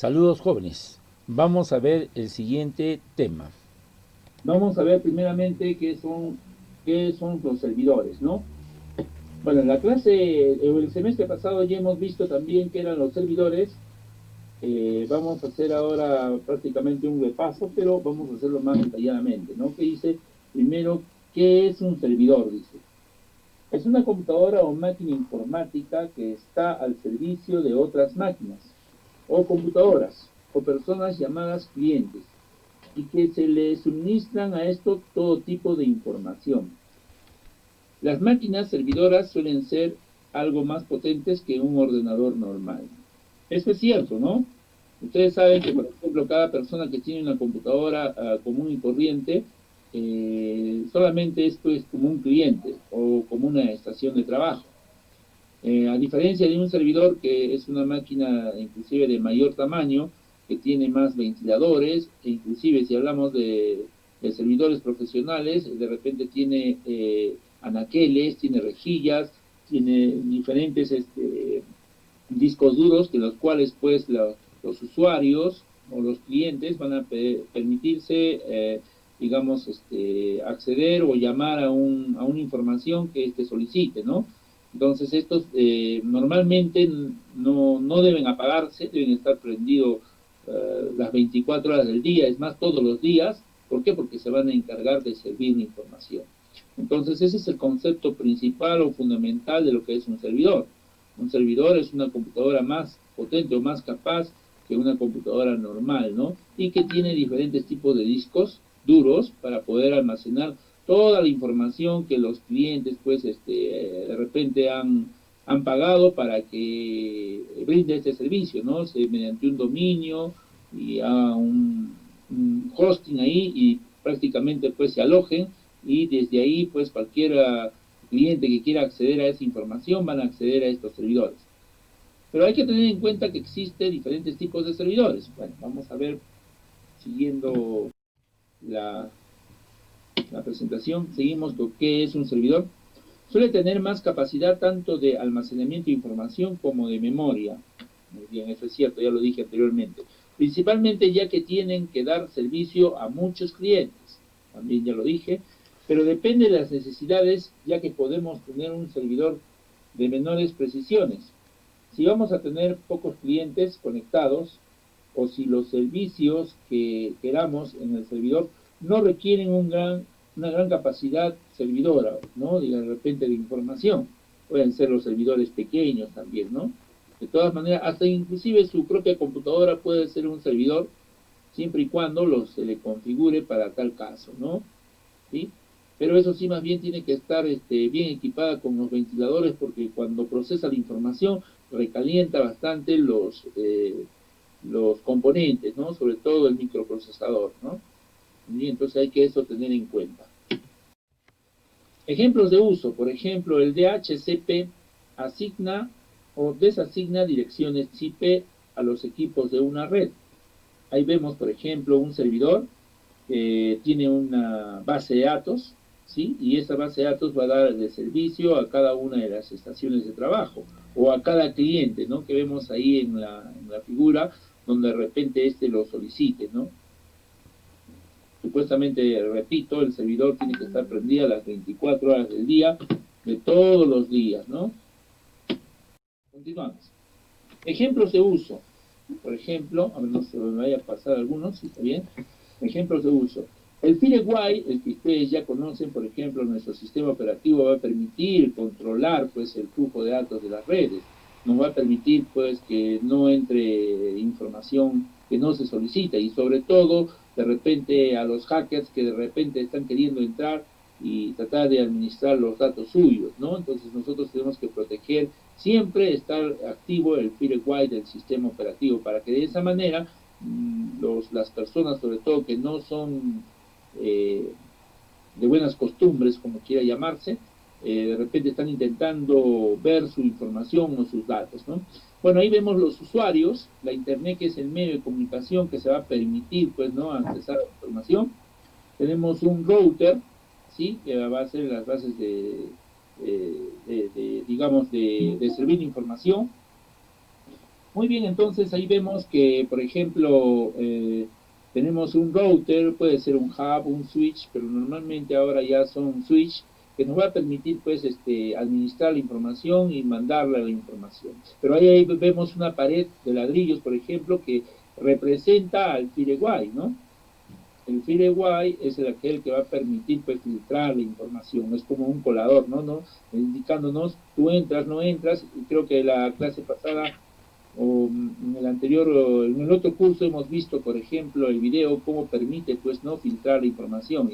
Saludos jóvenes. Vamos a ver el siguiente tema. Vamos a ver primeramente qué son los servidores, ¿no? Bueno, en la clase, el semestre pasado ya hemos visto también qué eran los servidores. Vamos a hacer ahora prácticamente un repaso, pero vamos a hacerlo más detalladamente, ¿no? Que dice, primero, ¿qué es un servidor? Dice, es una computadora o máquina informática que está al servicio de otras máquinas, o computadoras, o personas llamadas clientes, y que se le suministran a esto todo tipo de información. Las máquinas servidoras suelen ser algo más potentes que un ordenador normal. Eso es cierto, ¿no? Ustedes saben que, por ejemplo, cada persona que tiene una computadora común y corriente solamente es pues como un cliente o como una estación de trabajo. A diferencia de un servidor que es una máquina inclusive de mayor tamaño, que tiene más ventiladores, e inclusive si hablamos de servidores profesionales, de repente tiene anaqueles, tiene rejillas, tiene diferentes discos duros que los cuales pues los usuarios o los clientes van a permitirse digamos acceder o llamar a una información que solicite, ¿no? Entonces estos normalmente no deben apagarse, deben estar prendidos las 24 horas del día, es más, todos los días. ¿Por qué? Porque se van a encargar de servir la información. Entonces ese es el concepto principal o fundamental de lo que es un servidor. Un servidor es una computadora más potente o más capaz que una computadora normal, ¿no? Y que tiene diferentes tipos de discos duros para poder almacenar toda la información que los clientes, pues, de repente han pagado para que brinde este servicio, ¿no? Mediante un dominio y a un hosting ahí y prácticamente, pues, se alojen y desde ahí, pues, cualquier cliente que quiera acceder a esa información van a acceder a estos servidores. Pero hay que tener en cuenta que existen diferentes tipos de servidores. Bueno, vamos a ver, siguiendo la, la presentación, seguimos con qué es un servidor. Suele tener más capacidad tanto de almacenamiento de información como de memoria. Muy bien, eso es cierto, ya lo dije anteriormente. Principalmente ya que tienen que dar servicio a muchos clientes. También ya lo dije, pero depende de las necesidades, ya que podemos tener un servidor de menores precisiones. Si vamos a tener pocos clientes conectados o si los servicios que queramos en el servidor no requieren una gran capacidad servidora, ¿no? De repente de información. Pueden ser los servidores pequeños también, ¿no? De todas maneras, hasta inclusive su propia computadora puede ser un servidor siempre y cuando se le configure para tal caso, ¿no? ¿Sí? Pero eso sí, más bien tiene que estar bien equipada con los ventiladores porque cuando procesa la información recalienta bastante los componentes, ¿no? Sobre todo el microprocesador, ¿no? Y entonces hay que eso tener en cuenta. Ejemplos de uso, por ejemplo, el DHCP asigna o desasigna direcciones IP a los equipos de una red. Ahí vemos, por ejemplo, un servidor que tiene una base de datos, ¿sí? Y esa base de datos va a dar de servicio a cada una de las estaciones de trabajo o a cada cliente, ¿no? Que vemos ahí en la figura donde de repente lo solicite, ¿no? Supuestamente, repito, el servidor tiene que estar prendido a las 24 horas del día, de todos los días, ¿no? Continuamos. Ejemplos de uso. Por ejemplo, a ver, no se me vaya a pasar algunos, si está bien. Ejemplos de uso. El Firewire, el que ustedes ya conocen, por ejemplo, nuestro sistema operativo va a permitir controlar pues el flujo de datos de las redes. Nos va a permitir pues que no entre información que no se solicita y sobre todo de repente a los hackers que de repente están queriendo entrar y tratar de administrar los datos suyos, ¿no? Entonces nosotros tenemos que proteger siempre estar activo el firewire del sistema operativo para que de esa manera las personas, sobre todo que no son de buenas costumbres, como quiera llamarse, de repente están intentando ver su información o sus datos, ¿no? Bueno, ahí vemos los usuarios, la internet que es el medio de comunicación que se va a permitir, pues, ¿no? Accesar a la información. Tenemos un router, ¿sí? Que va a ser las bases digamos, de servir información. Muy bien, entonces ahí vemos que, por ejemplo, tenemos un router, puede ser un hub, un switch, pero normalmente ahora ya son switch que nos va a permitir pues administrar la información y mandarla la información. Pero ahí vemos una pared de ladrillos, por ejemplo, que representa al Firewire, ¿no? El Firewire es aquel que va a permitir pues filtrar la información, es como un colador, ¿no? Indicándonos, tú entras, no entras, y creo que la clase pasada o en el anterior o en el otro curso hemos visto, por ejemplo, el video cómo permite pues no filtrar la información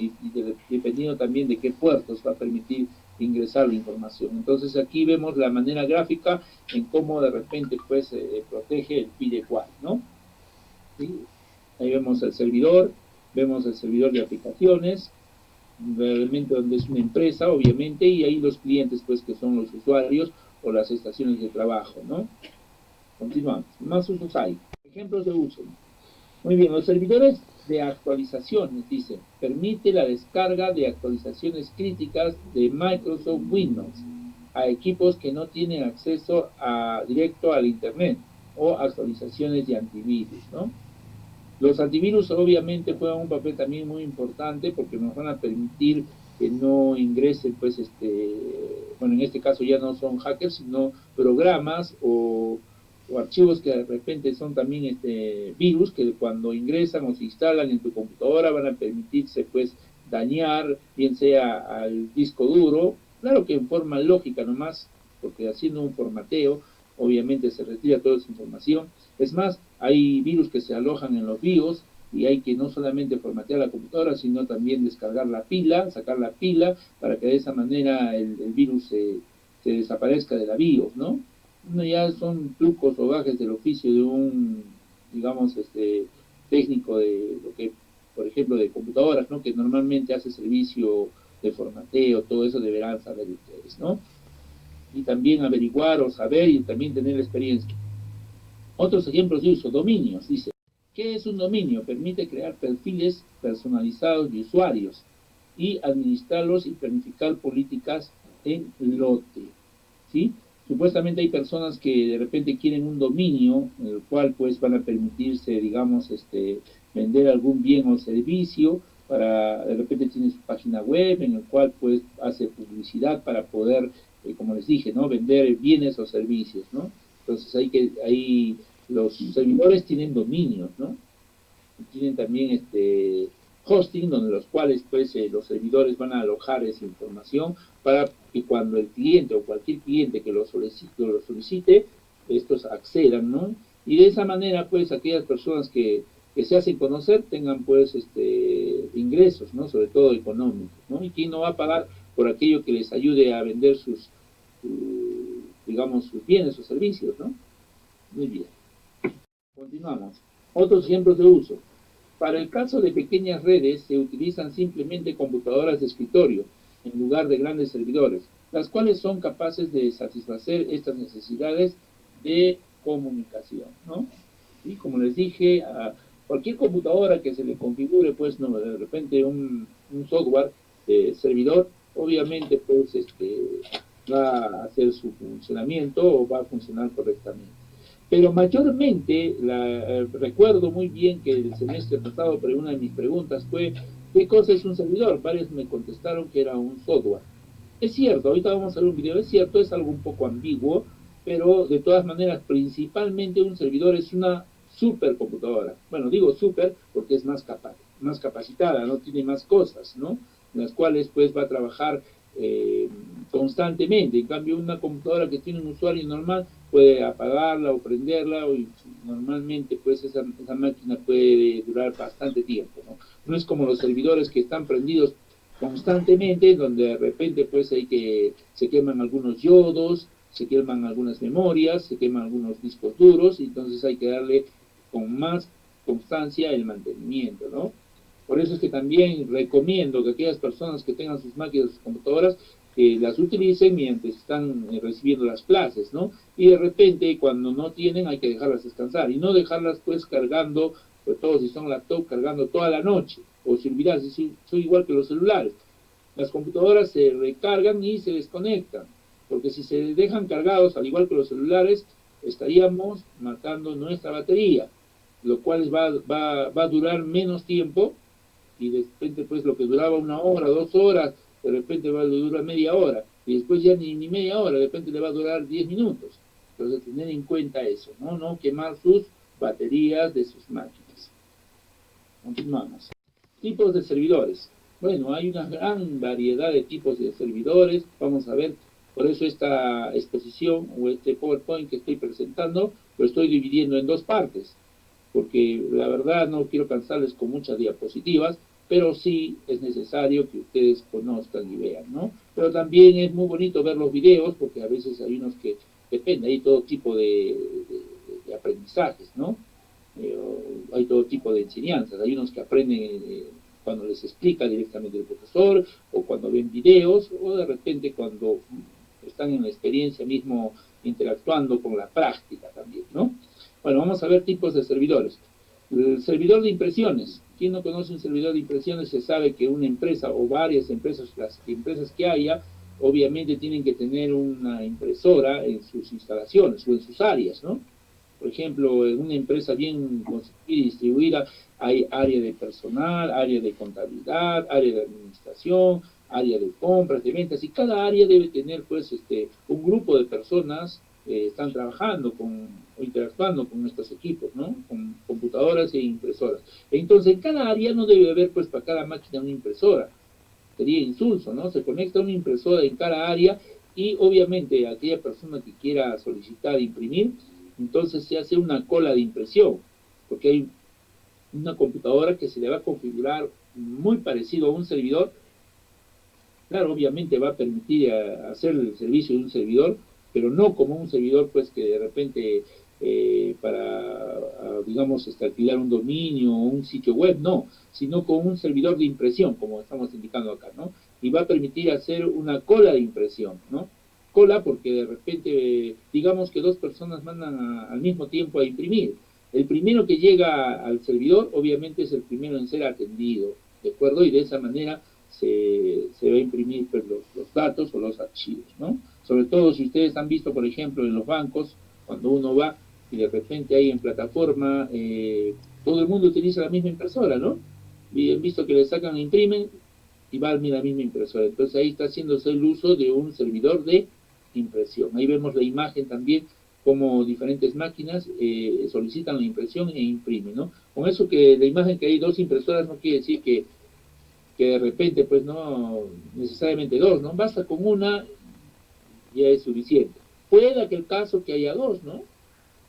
dependiendo también de qué puertos va a permitir ingresar la información. Entonces aquí vemos la manera gráfica en cómo de repente pues protege el firewall, ¿no? ¿Sí? Ahí vemos el servidor de aplicaciones, realmente donde es una empresa, obviamente, y ahí los clientes pues que son los usuarios o las estaciones de trabajo, ¿no? Continuamos. Más usos hay. Ejemplos de uso. Muy bien, los servidores de actualizaciones, dice, permite la descarga de actualizaciones críticas de Microsoft Windows a equipos que no tienen acceso directo al Internet o actualizaciones de antivirus, ¿no? Los antivirus obviamente juegan un papel también muy importante porque nos van a permitir que no ingresen, pues, bueno, en este caso ya no son hackers, sino programas o archivos que de repente son también virus que cuando ingresan o se instalan en tu computadora van a permitirse, pues, dañar, bien sea al disco duro, claro que en forma lógica nomás, porque haciendo un formateo, obviamente se retira toda esa información. Es más, hay virus que se alojan en los BIOS y hay que no solamente formatear la computadora, sino también descargar la pila, sacar la pila, para que de esa manera el virus se desaparezca de la BIOS, ¿no? No, ya son trucos o gajes del oficio de un, digamos, técnico de lo que, por ejemplo, de computadoras, ¿no? Que normalmente hace servicio de formateo, todo eso deberán saber ustedes, ¿no? Y también averiguar o saber y también tener experiencia. Otros ejemplos de uso, dominios, dice. ¿Qué es un dominio? Permite crear perfiles personalizados de usuarios y administrarlos y planificar políticas en lote, ¿sí? Supuestamente hay personas que de repente quieren un dominio en el cual pues van a permitirse, digamos, vender algún bien o servicio, para de repente tiene su página web en el cual pues hace publicidad para poder, como les dije, ¿no? Vender bienes o servicios, ¿no? Entonces ahí los servidores tienen dominios, ¿no? Tienen también hosting, donde los cuales pues los servidores van a alojar esa información para que cuando el cliente o cualquier cliente que lo solicite estos accedan, ¿no? Y de esa manera pues aquellas personas que se hacen conocer tengan pues ingresos, ¿no? Sobre todo económicos, ¿no? Y quién no va a pagar por aquello que les ayude a vender digamos, sus bienes o servicios, ¿no? Muy bien. Continuamos. Otros ejemplos de uso. Para el caso de pequeñas redes se utilizan simplemente computadoras de escritorio en lugar de grandes servidores, las cuales son capaces de satisfacer estas necesidades de comunicación, ¿no? Y como les dije, a cualquier computadora que se le configure, pues, no, de repente un software de servidor, obviamente, pues, va a hacer su funcionamiento o va a funcionar correctamente. Pero mayormente, recuerdo muy bien que el semestre pasado, pero una de mis preguntas fue, ¿qué cosa es un servidor? Varios me contestaron que era un software. Es cierto, ahorita vamos a ver un video, es cierto, es algo un poco ambiguo, pero de todas maneras, principalmente un servidor es una supercomputadora. Bueno, digo super porque es más capacitada, no tiene más cosas, ¿no? En las cuales pues va a trabajar constantemente. En cambio, una computadora que tiene un usuario normal puede apagarla o prenderla y normalmente pues esa máquina puede durar bastante tiempo, ¿no? No es como los servidores que están prendidos constantemente, donde de repente pues se queman algunos yodos, se queman algunas memorias, se queman algunos discos duros, y entonces hay que darle con más constancia el mantenimiento, ¿no? Por eso es que también recomiendo que aquellas personas que tengan sus máquinas, sus computadoras, que las utilicen mientras están recibiendo las clases, ¿no? Y de repente, cuando no tienen, hay que dejarlas descansar y no dejarlas pues cargando, sobre todo si son laptop, cargando toda la noche, o si olvidarse, soy igual que los celulares. Las computadoras se recargan y se desconectan, porque si se dejan cargados, al igual que los celulares, estaríamos matando nuestra batería, lo cual va a durar menos tiempo, y de repente pues lo que duraba 1 hora, 2 horas, de repente va a durar media hora, y después ya ni media hora, de repente le va a durar 10 minutos. Entonces tener en cuenta eso, ¿no? No quemar sus baterías de sus máquinas. Continuamos. Tipos de servidores. Bueno, hay una gran variedad de tipos de servidores. Vamos a ver, por eso esta exposición o este PowerPoint que estoy presentando lo estoy dividiendo en dos partes, porque la verdad no quiero cansarles con muchas diapositivas, pero sí es necesario que ustedes conozcan y vean, ¿no? Pero también es muy bonito ver los videos, porque a veces hay unos que depende, hay todo tipo de aprendizajes, ¿no? Hay todo tipo de enseñanzas, hay unos que aprenden cuando les explica directamente el profesor, o cuando ven videos, o de repente cuando están en la experiencia mismo interactuando con la práctica también, ¿no? Bueno, vamos a ver tipos de servidores. El servidor de impresiones. ¿Quién no conoce un servidor de impresiones? Se sabe que una empresa o varias empresas, las empresas que haya, obviamente tienen que tener una impresora en sus instalaciones o en sus áreas, ¿no? Por ejemplo, en una empresa bien constituida y distribuida hay área de personal, área de contabilidad, área de administración, área de compras, de ventas, y cada área debe tener pues un grupo de personas están trabajando o interactuando con estos equipos, ¿no? Con computadoras e impresoras. Entonces, en cada área no debe haber pues para cada máquina una impresora. Sería insulso, ¿no? Se conecta una impresora en cada área y obviamente aquella persona que quiera solicitar imprimir, entonces se hace una cola de impresión, porque hay una computadora que se le va a configurar muy parecido a un servidor. Claro, obviamente va a permitir hacer el servicio de un servidor, pero no como un servidor pues que de repente digamos, alquilar un dominio o un sitio web, no, sino con un servidor de impresión, como estamos indicando acá, ¿no? Y va a permitir hacer una cola de impresión, ¿no? Cola porque de repente, digamos que dos personas mandan al mismo tiempo a imprimir. El primero que llega al servidor, obviamente, es el primero en ser atendido, ¿de acuerdo? Y de esa manera se va a imprimir pues, los datos o los archivos, ¿no? Sobre todo si ustedes han visto, por ejemplo, en los bancos, cuando uno va y de repente hay en plataforma, todo el mundo utiliza la misma impresora, ¿no? Y han visto que le sacan, imprimen y va a la misma impresora. Entonces ahí está haciéndose el uso de un servidor de impresión. Ahí vemos la imagen también como diferentes máquinas solicitan la impresión e imprimen, ¿no? Con eso que la imagen que hay dos impresoras no quiere decir que de repente, pues no necesariamente dos, ¿no? Basta con una, ya es suficiente. Puede que el caso que haya dos, ¿no?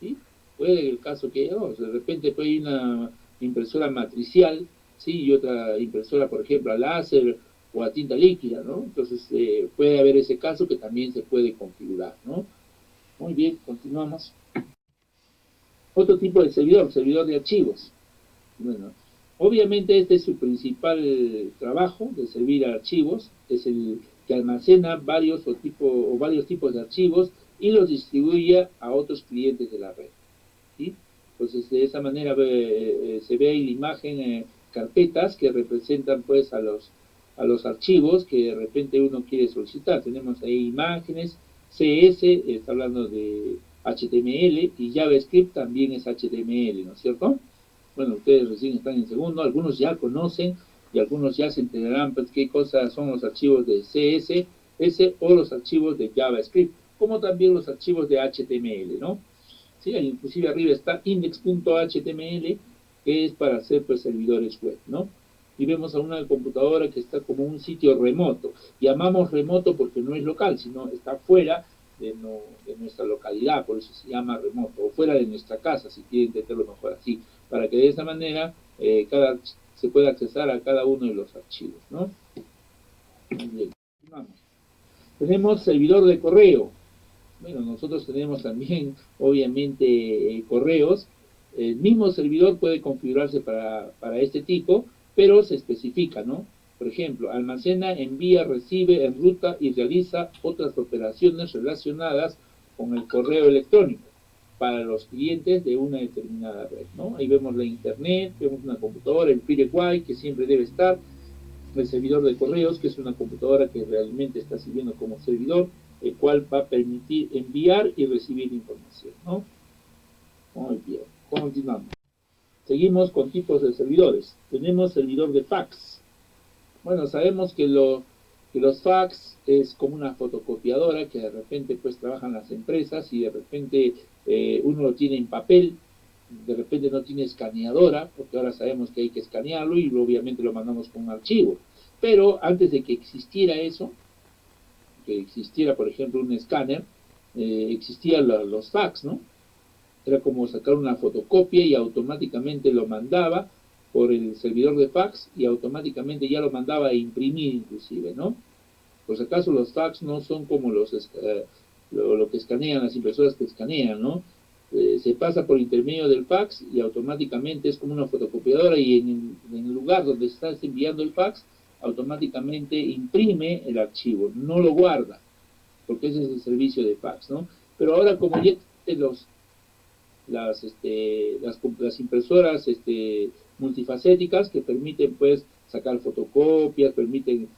¿Sí? Puede el caso que haya dos. De repente puede hay una impresora matricial, ¿sí? Y otra impresora, por ejemplo, a láser o a tinta líquida, ¿no? Entonces puede haber ese caso que también se puede configurar, ¿no? Muy bien, continuamos. Otro tipo de servidor de archivos. Bueno, obviamente este es su principal trabajo de servir a archivos, es el que almacena varios tipos de archivos y los distribuye a otros clientes de la red, ¿sí? Entonces de esa manera se ve ahí la imagen, carpetas que representan pues a los archivos que de repente uno quiere solicitar. Tenemos ahí imágenes, CS, está hablando de HTML, y JavaScript también es HTML, ¿no es cierto? Bueno, ustedes recién están en segundo, algunos ya conocen y algunos ya se enterarán pues, qué cosas son los archivos de CSS o los archivos de JavaScript, como también los archivos de HTML, ¿no? Sí, inclusive arriba está index.html, que es para hacer pues, servidores web, ¿no? Y vemos a una computadora que está como un sitio remoto. Llamamos remoto porque no es local, sino está fuera de nuestra localidad, por eso se llama remoto, o fuera de nuestra casa, si quieren entenderlo mejor así, para que de esa manera se pueda accesar a cada uno de los archivos, ¿no? Muy bien, vamos. Tenemos servidor de correo. Bueno, nosotros tenemos también, obviamente, correos. El mismo servidor puede configurarse para este tipo, pero se especifica, ¿no? Por ejemplo, almacena, envía, recibe, enruta y realiza otras operaciones relacionadas con el correo electrónico para los clientes de una determinada red, ¿no? Ahí vemos la internet, vemos una computadora, el FireWire, que siempre debe estar, el servidor de correos, que es una computadora que realmente está sirviendo como servidor, el cual va a permitir enviar y recibir información, ¿no? Muy bien, continuamos. Seguimos con tipos de servidores. Tenemos servidor de fax. Bueno, sabemos que los fax es como una fotocopiadora que de repente pues trabajan las empresas y de repente uno lo tiene en papel, de repente no tiene escaneadora, porque ahora sabemos que hay que escanearlo y obviamente lo mandamos con un archivo. Pero antes de que existiera eso, que existiera por ejemplo un escáner, existían los fax, ¿no? Era como sacar una fotocopia y automáticamente lo mandaba por el servidor de fax y automáticamente ya lo mandaba a imprimir inclusive, ¿no? Por si acaso los fax no son como lo que escanean, las impresoras que escanean, ¿no? Se pasa por intermedio del fax y automáticamente es como una fotocopiadora y en el lugar donde estás enviando el fax, automáticamente imprime el archivo, no lo guarda, porque ese es el servicio de fax, ¿no? Pero ahora como ya existen las impresoras multifacéticas que permiten pues sacar fotocopias, permiten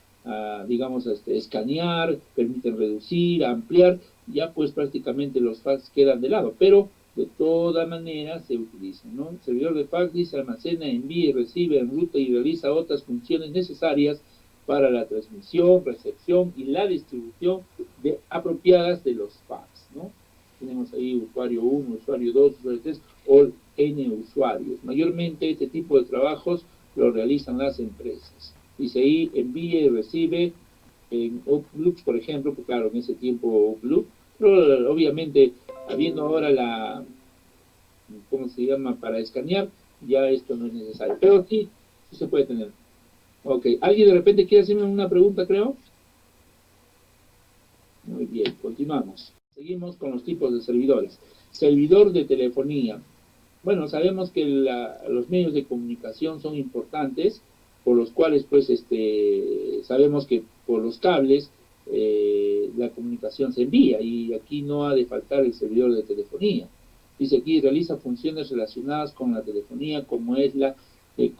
digamos escanear, permiten reducir, ampliar, ya pues prácticamente los fax quedan de lado, pero de toda manera se utilizan, ¿no? El servidor de fax dice almacena, envía y recibe, enruta y realiza otras funciones necesarias para la transmisión, recepción y la distribución apropiadas de los fax, ¿no? Tenemos ahí usuario 1, usuario 2, usuario 3 o N usuarios. Mayormente este tipo de trabajos lo realizan las empresas. Dice ahí, envía y recibe en Outlook, por ejemplo, porque claro, en ese tiempo Outlook, pero obviamente habiendo ahora ¿cómo se llama? Para escanear, ya esto no es necesario. Pero sí, sí se puede tener. Ok, ¿alguien de repente quiere hacerme una pregunta, creo? Muy bien, continuamos. Seguimos con los tipos de servidores. Servidor de telefonía. Bueno, sabemos que los medios de comunicación son importantes, por los cuales, pues, sabemos que por los cables la comunicación se envía y aquí no ha de faltar el servidor de telefonía. Dice aquí, realiza funciones relacionadas con la telefonía, como es la de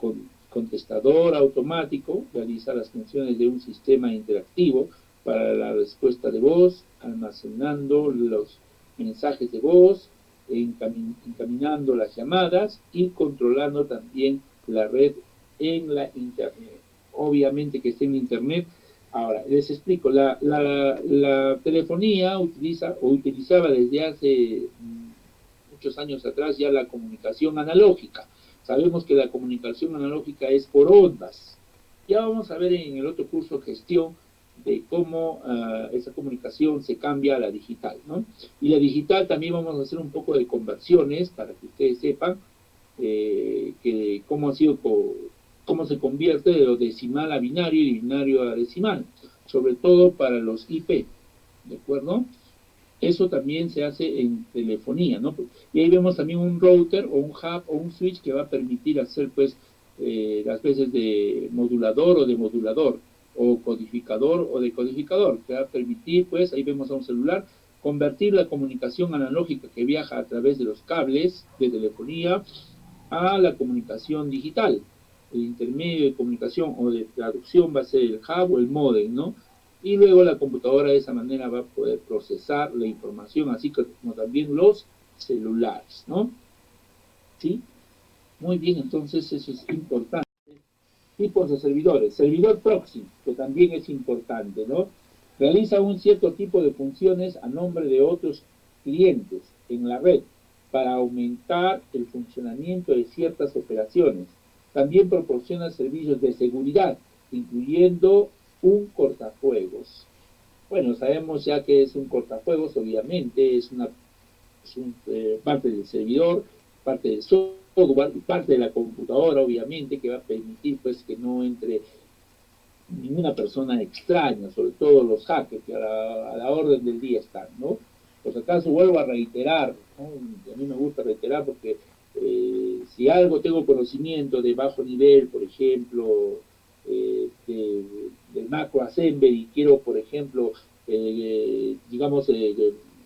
contestador automático, realiza las funciones de un sistema interactivo para la respuesta de voz, almacenando los mensajes de voz, encaminando las llamadas y controlando también la red en la internet. Obviamente que está en internet. Ahora, les explico, la telefonía utilizaba desde hace muchos años atrás ya la comunicación analógica. Sabemos que la comunicación analógica es por ondas. Ya vamos a ver en el otro curso gestión de cómo esa comunicación se cambia a la digital, ¿no? Y la digital también vamos a hacer un poco de conversiones para que ustedes sepan que cómo se convierte de lo decimal a binario y binario a decimal, sobre todo para los IP, ¿de acuerdo? Eso también se hace en telefonía, ¿no? Y ahí vemos también un router o un hub o un switch que va a permitir hacer, pues, las veces de modulador o demodulador, o codificador o decodificador, que va a permitir, pues, ahí vemos a un celular, convertir la comunicación analógica que viaja a través de los cables de telefonía a la comunicación digital. El intermedio de comunicación o de traducción va a ser el hub o el modem, ¿no? Y luego la computadora de esa manera va a poder procesar la información, así como también los celulares, ¿no? ¿Sí? Muy bien, entonces eso es importante. Tipos de servidores. Servidor proxy, que también es importante, ¿no? Realiza un cierto tipo de funciones a nombre de otros clientes en la red para aumentar el funcionamiento de ciertas operaciones. También proporciona servicios de seguridad, incluyendo un cortafuegos. Bueno, sabemos ya que es un cortafuegos, obviamente, parte del servidor, parte del software, parte de la computadora, obviamente, que va a permitir pues que no entre ninguna persona extraña, sobre todo los hackers, que a la orden del día están, ¿no? Por si acaso vuelvo a reiterar, ¿no? A mí me gusta reiterar porque si algo tengo conocimiento de bajo nivel, por ejemplo, del macro assembly y quiero, por ejemplo, digamos,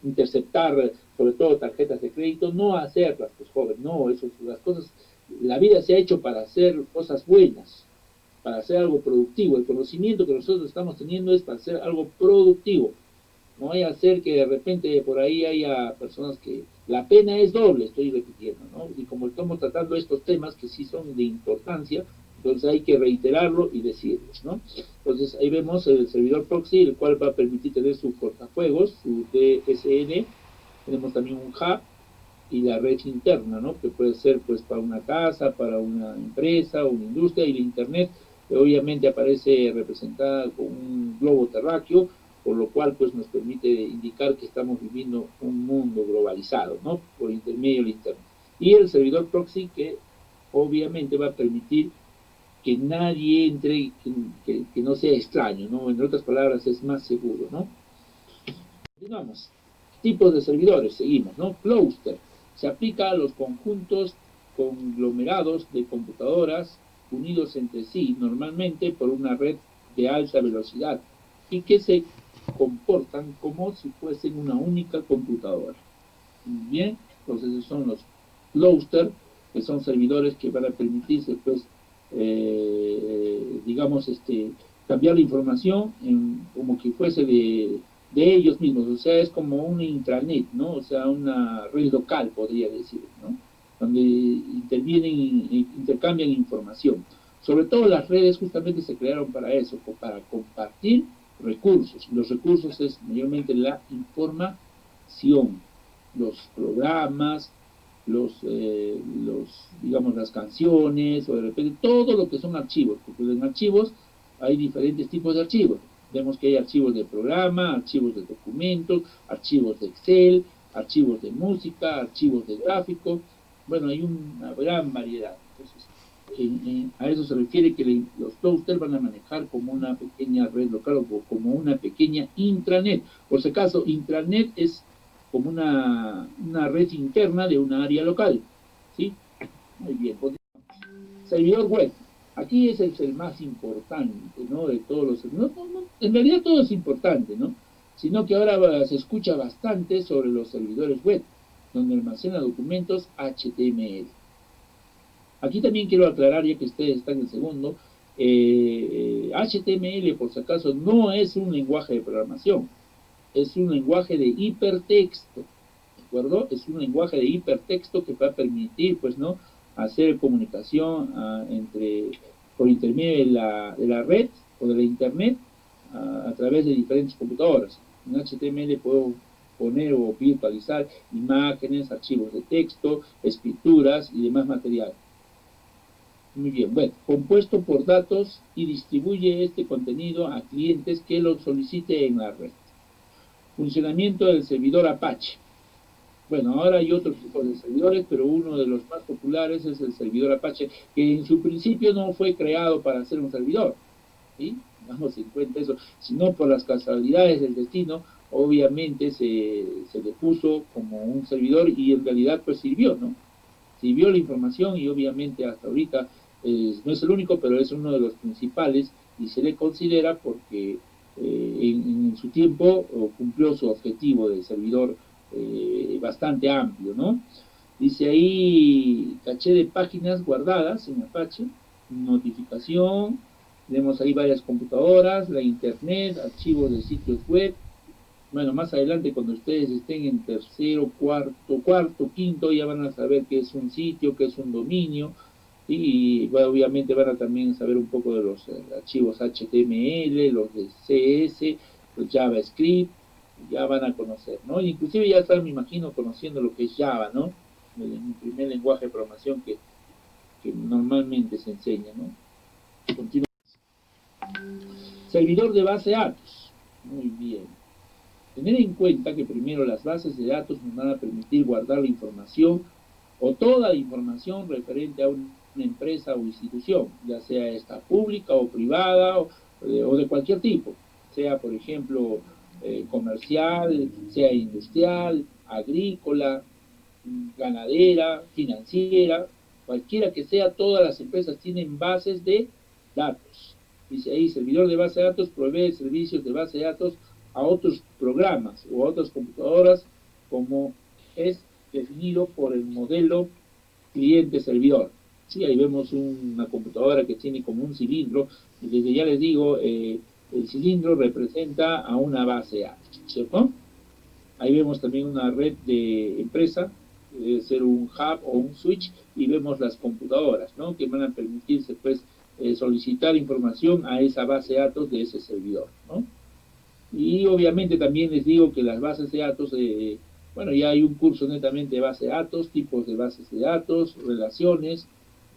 interceptar sobre todo tarjetas de crédito, no hacerlas, pues joven, no, eso, las cosas, la vida se ha hecho para hacer cosas buenas, para hacer algo productivo. El conocimiento que nosotros estamos teniendo es para hacer algo productivo. No vaya a ser que de repente por ahí haya personas que la pena es doble, estoy repitiendo, ¿no? Y como estamos tratando estos temas que sí son de importancia, entonces hay que reiterarlo y decirlos, ¿no? Entonces ahí vemos el servidor proxy, el cual va a permitir tener su cortafuegos, su DSN, tenemos también un hub y la red interna, ¿no? Que puede ser pues para una casa, para una empresa, una industria, y la internet obviamente aparece representada con un globo terráqueo, por lo cual pues nos permite indicar que estamos viviendo un mundo globalizado, ¿no? Por intermedio del internet. Y el servidor proxy que obviamente va a permitir que nadie entre, que no sea extraño, ¿no? En otras palabras, es más seguro, ¿no? Continuamos. Tipos de servidores, seguimos, ¿no? Cluster. Se aplica a los conjuntos conglomerados de computadoras unidos entre sí, normalmente por una red de alta velocidad, y que se comportan como si fuesen una única computadora. Bien, entonces esos son los cluster, que son servidores que van a permitirse, pues, digamos, cambiar la información como que fuese de ellos mismos, o sea, es como una intranet, ¿no? O sea, una red local, podría decir, ¿no? Donde intervienen e intercambian información. Sobre todo las redes justamente se crearon para eso, para compartir recursos. Los recursos es mayormente la información, los programas, digamos, las canciones, o de repente todo lo que son archivos, porque en archivos hay diferentes tipos de archivos. Vemos que hay archivos de programa, archivos de documentos, archivos de Excel, archivos de música, archivos de gráfico. Bueno, hay una gran variedad. Entonces, a eso se refiere que los clusters van a manejar como una pequeña red local o como una pequeña intranet. Por si acaso, intranet es como una red interna de una área local. ¿Sí? Muy bien. Servidor web. Aquí es el más importante, ¿no? De todos los... en realidad todo es importante, ¿no? Sino que ahora se escucha bastante sobre los servidores web, donde almacena documentos HTML. Aquí también quiero aclarar, ya que ustedes están en segundo, HTML, por si acaso, no es un lenguaje de programación, es un lenguaje de hipertexto, ¿de acuerdo? Es un lenguaje de hipertexto que va a permitir, pues, ¿no?, hacer comunicación por intermedio de la red o de la internet a través de diferentes computadoras. En HTML puedo poner o virtualizar imágenes, archivos de texto, escrituras y demás material. Muy bien, bueno, compuesto por datos y distribuye este contenido a clientes que lo solicite en la red. Funcionamiento del servidor Apache. Bueno, ahora hay otros tipos de servidores, pero uno de los más populares es el servidor Apache, que en su principio no fue creado para ser un servidor, ¿sí? Damos en cuenta eso, sino por las casualidades del destino, obviamente se le puso como un servidor y en realidad pues sirvió, ¿no? Sirvió la información y obviamente hasta ahorita no es el único, pero es uno de los principales y se le considera porque en su tiempo cumplió su objetivo de servidor bastante amplio, ¿no? Dice ahí caché de páginas guardadas en Apache, notificación, tenemos ahí varias computadoras, la internet, archivos de sitios web. Bueno, más adelante cuando ustedes estén en tercero, cuarto, quinto, ya van a saber qué es un sitio, qué es un dominio, y bueno, obviamente van a también saber un poco de los archivos HTML, los de CS, los JavaScript, ya van a conocer, ¿no? Inclusive ya están, me imagino, conociendo lo que es Java, ¿no? El primer lenguaje de programación que normalmente se enseña, ¿no? Continúa. Servidor de base de datos. Muy bien. Tener en cuenta que primero las bases de datos nos van a permitir guardar la información o toda la información referente a una empresa o institución, ya sea esta pública o privada o de cualquier tipo, sea por ejemplo comercial, sea industrial, agrícola, ganadera, financiera, cualquiera que sea, todas las empresas tienen bases de datos. Dice ahí, servidor de base de datos provee servicios de base de datos a otros programas o a otras computadoras como es definido por el modelo cliente-servidor. Sí, ahí vemos una computadora que tiene como un cilindro, y desde ya les digo, el cilindro representa a una base A, ¿cierto? Ahí vemos también una red de empresa, debe ser un hub o un switch, y vemos las computadoras, ¿no? Que van a permitirse, pues, solicitar información a esa base de datos de ese servidor, ¿no? Y obviamente también les digo que las bases de datos, bueno, ya hay un curso netamente de base de datos, tipos de bases de datos, relaciones,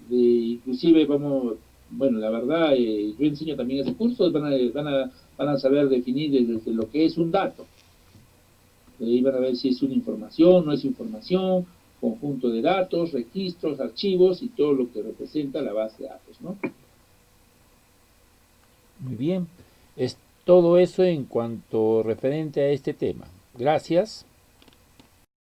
inclusive vamos, bueno, la verdad, yo enseño también ese curso, van a saber definir desde lo que es un dato. Ahí van a ver si es una información, no es información, conjunto de datos, registros, archivos y todo lo que representa la base de datos, ¿no? Muy bien. Es todo eso en cuanto referente a este tema. Gracias.